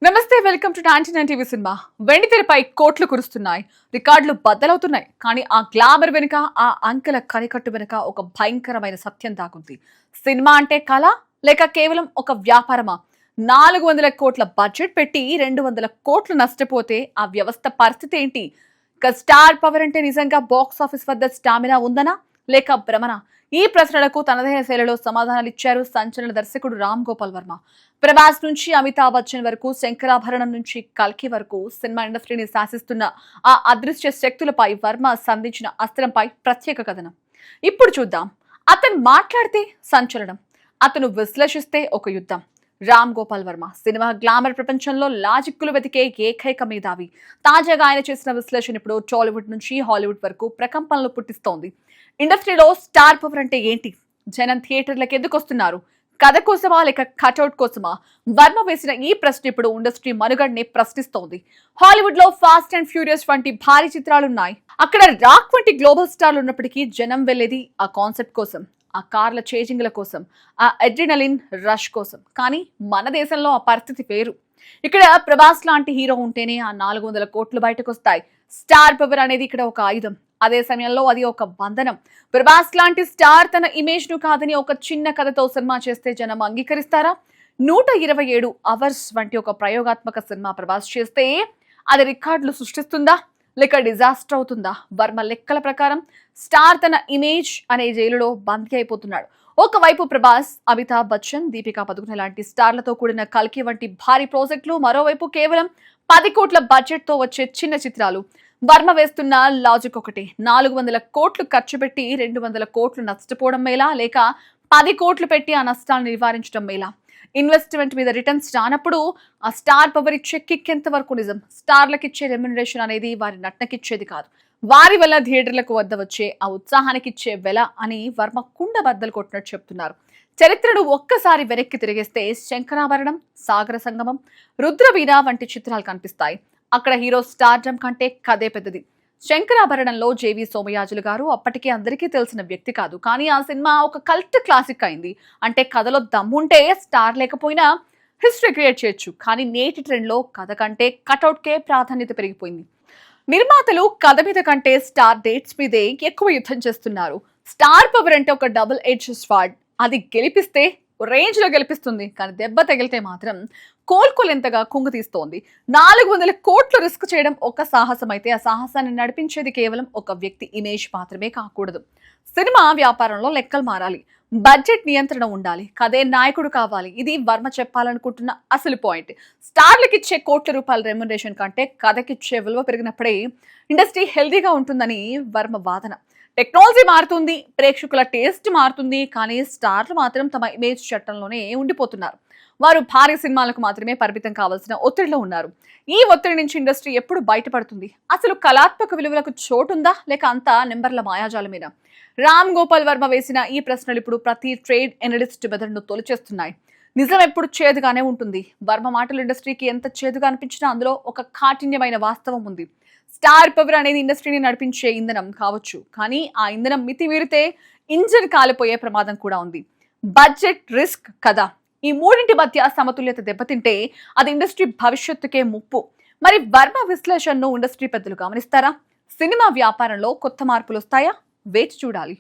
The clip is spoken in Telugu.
నమస్తే, వెల్కమ్ టు 99 టీవీ సినిమా. వెండితెరపై కోట్లు కురుస్తున్నాయి, రికార్డులు బద్దలవుతున్నాయి. కానీ ఆ గ్లామర్ వెనుక, ఆ అంకెల కనికట్టు వెనుక ఒక భయంకరమైన సత్యం దాగుంది. సినిమా అంటే కళ లేక కేవలం ఒక వ్యాపారమా? 400 కోట్ల బడ్జెట్ పెట్టి 200 కోట్లు నష్టపోతే ఆ వ్యవస్థ పరిస్థితి ఏంటి? స్టార్ పవర్ అంటే నిజంగా బాక్స్ ఆఫీస్ వద్ద స్టామినా ఉందనా లేక భ్రమనా? ఈ ప్రశ్నలకు తనదైన శైలిలో సమాధానాలు ఇచ్చారు సంచలన దర్శకుడు రామ్ గోపాల్ వర్మ. ప్రభాస్ నుంచి అమితాబ్ బచ్చన్ వరకు, శంకరాభరణం నుంచి కల్కి వరకు సినిమా ఇండస్ట్రీని శాసిస్తున్న ఆ అదృశ్య శక్తులపై వర్మ సంధించిన అస్త్రంపై ప్రత్యేక కథనం ఇప్పుడు చూద్దాం. అతను మాట్లాడితే సంచలనం, అతను విశ్లేషిస్తే ఒక యుద్ధం. రామ్ గోపాల్ వర్మ సినిమా గ్లామర్ ప్రపంచంలో లాజిక్కులు వెతికే ఏకైక మేధావి. తాజాగా ఆయన చేసిన విశ్లేషణ ఇప్పుడు టాలీవుడ్ నుంచి హాలీవుడ్ వరకు ప్రకంపనలు పుట్టిస్తోంది. ఇండస్ట్రీలో స్టార్ పవర్ అంటే ఏంటి? జనం థియేటర్లకు ఎందుకు వస్తున్నారు? కథ కోసమా లేక కటౌట్ కోసమా? వర్మ వేసిన ఈ ప్రశ్న ఇప్పుడు ఇండస్ట్రీ మనుగడని ప్రశ్నిస్తోంది. హాలీవుడ్ లో ఫాస్ట్ అండ్ ఫ్యూరియస్ వంటి భారీ చిత్రాలున్నాయి. అక్కడ రాక్ వంటి గ్లోబల్ స్టార్లు ఉన్నప్పటికీ జనం వెళ్లేది ఆ కాన్సెప్ట్ కోసం, ఆ కార్ల చేజింగ్ల కోసం, ఆ అడ్రినలిన్ రష్ కోసం. కానీ మన దేశంలో ఆ పరిస్థితి వేరు. ఇక్కడ ప్రభాస్ లాంటి హీరో ఉంటేనే ఆ 400 కోట్లు బయటకు వస్తాయి. స్టార్ పవర్ అనేది ఇక్కడ ఒక ఆయుధం, అదే సమయంలో అది ఒక బంధనం. ప్రభాస్ లాంటి స్టార్ తన ఇమేజ్ ను కాదని ఒక చిన్న కథతో సినిమా చేస్తే జనం అంగీకరిస్తారా? 127 అవర్స్ వంటి ఒక ప్రయోగాత్మక సినిమా ప్రభాస్ చేస్తే అది రికార్డులు సృష్టిస్తుందా లేక డిజాస్టర్ అవుతుందా? వర్మ లెక్కల ప్రకారం స్టార్ తన ఇమేజ్ అనే జైలులో బందీ అయిపోతున్నాడు. ఒకవైపు ప్రభాస్, అమితాబ్ బచ్చన్, దీపికా పదుకునే లాంటి స్టార్లతో కూడిన కల్కి వంటి భారీ ప్రాజెక్టులు, మరోవైపు కేవలం 10 కోట్ల బడ్జెట్ తో వచ్చే చిన్న చిత్రాలు. వర్మ వేస్తున్న లాజిక్ ఒకటి: 400 కోట్లు ఖర్చు పెట్టి 200 కోట్లు నష్టపోవడం మేలా లేక 10 కోట్లు పెట్టి ఆ నష్టాలను నివారించడం మేలా? ఇన్వెస్ట్మెంట్ మీద రిటర్న్స్ రానప్పుడు ఆ స్టార్ పవర్ ఇచ్చే కిక్ ఎంత వరకు నిజం? స్టార్లకు ఇచ్చే రెమ్యునరేషన్ అనేది వారి నటనకిచ్చేది కాదు, వారి వల్ల థియేటర్లకు వద్ద వచ్చే ఆ ఉత్సాహానికి ఇచ్చే వెల అని వర్మ కుండ బద్దలు కొట్టినట్టు చెప్తున్నారు. చరిత్రను ఒక్కసారి వెనక్కి తిరిగేస్తే శంకరాభరణం, సాగర సంగమం, రుద్రవీణ వంటి చిత్రాలు కనిపిస్తాయి. అక్కడ హీరో స్టార్డమ్ కంటే కథే పెద్దది. శంకరాభరణంలో జేవి సోమయాజులు గారు అప్పటికే అందరికీ తెలిసిన వ్యక్తి కాదు, కానీ ఆ సినిమా ఒక కల్ట్ క్లాసిక్ అయింది. అంటే కథలో దమ్ముంటే స్టార్ లేకపోయినా హిస్టరీ క్రియేట్ చేయొచ్చు. కానీ నేటి ట్రెండ్లో కథ కంటే కటౌట్కే ప్రాధాన్యత పెరిగిపోయింది. నిర్మాతలు కథ మీద కంటే స్టార్ డేట్స్ మీదే ఎక్కువ యుద్ధం చేస్తున్నారు. స్టార్ పవర్ అంటే ఒక డబుల్ ఎడ్జ్ స్వార్డ్. అది గెలిపిస్తే రేంజ్ లో గెలిపిస్తుంది, కానీ దెబ్బ తగిలితే మాత్రం కోలుకోలేంతగా కుంగు తీస్తోంది. 400 కోట్లు రిస్క్ చేయడం ఒక సాహసం అయితే, ఆ సాహసాన్ని నడిపించేది కేవలం ఒక వ్యక్తి ఇమేజ్ మాత్రమే కాకూడదు. సినిమా వ్యాపారంలో లెక్కలు మారాలి, బడ్జెట్ నియంత్రణ ఉండాలి, కథే నాయకుడు కావాలి. ఇది వర్మ చెప్పాలనుకుంటున్న అసలు పాయింట్. స్టార్లకు ఇచ్చే కోట్ల రూపాయల రెమ్యునరేషన్ కంటే కథకిచ్చే విలువ పెరిగినప్పుడే ఇండస్ట్రీ హెల్దీగా ఉంటుందని వర్మ వాదన. టెక్నాలజీ మారుతుంది, ప్రేక్షకుల టేస్ట్ మారుతుంది, కానీ స్టార్లు మాత్రం తమ ఇమేజ్ చట్టంలోనే ఉండిపోతున్నారు. వారు భారీ సినిమాలకు మాత్రమే పరిమితం కావాల్సిన ఒత్తిడిలో ఉన్నారు. ఈ ఒత్తిడి నుంచి ఇండస్ట్రీ ఎప్పుడు బయటపడుతుంది? అసలు కళాత్మక విలువలకు చోటుందా లేక అంతా నెంబర్ల మాయాజాలమేనా? రామ్ గోపాల్ వర్మ వేసిన ఈ ప్రశ్నలు ఇప్పుడు ప్రతి ట్రేడ్ ఎనలిస్ట్ మెదడును తొలిచేస్తున్నాయి. నిజం ఎప్పుడు చేదుగానే ఉంటుంది. వర్మ మాటలు ఇండస్ట్రీకి ఎంత చేదుగా అనిపించినా అందులో ఒక కాఠిన్యమైన వాస్తవం ఉంది. స్టార్ పవర్ అనేది ఇండస్ట్రీని నడిపించే ఇంధనం కావచ్చు, కానీ ఆ ఇంధనం మితిమీరితే ఇంజిన్ కాలిపోయే ప్రమాదం కూడా ఉంది. బడ్జెట్, రిస్క్, కథ, ఈ మూడింటి మధ్య సమతుల్యత దెబ్బతింటే అది ఇండస్ట్రీ భవిష్యత్తుకే ముప్పు. మరి వర్మ విశ్లేషణను ఇండస్ట్రీ పెద్దలు గమనిస్తారా? సినిమా వ్యాపారంలో కొత్త మార్పులు వస్తాయా? వేచి చూడాలి.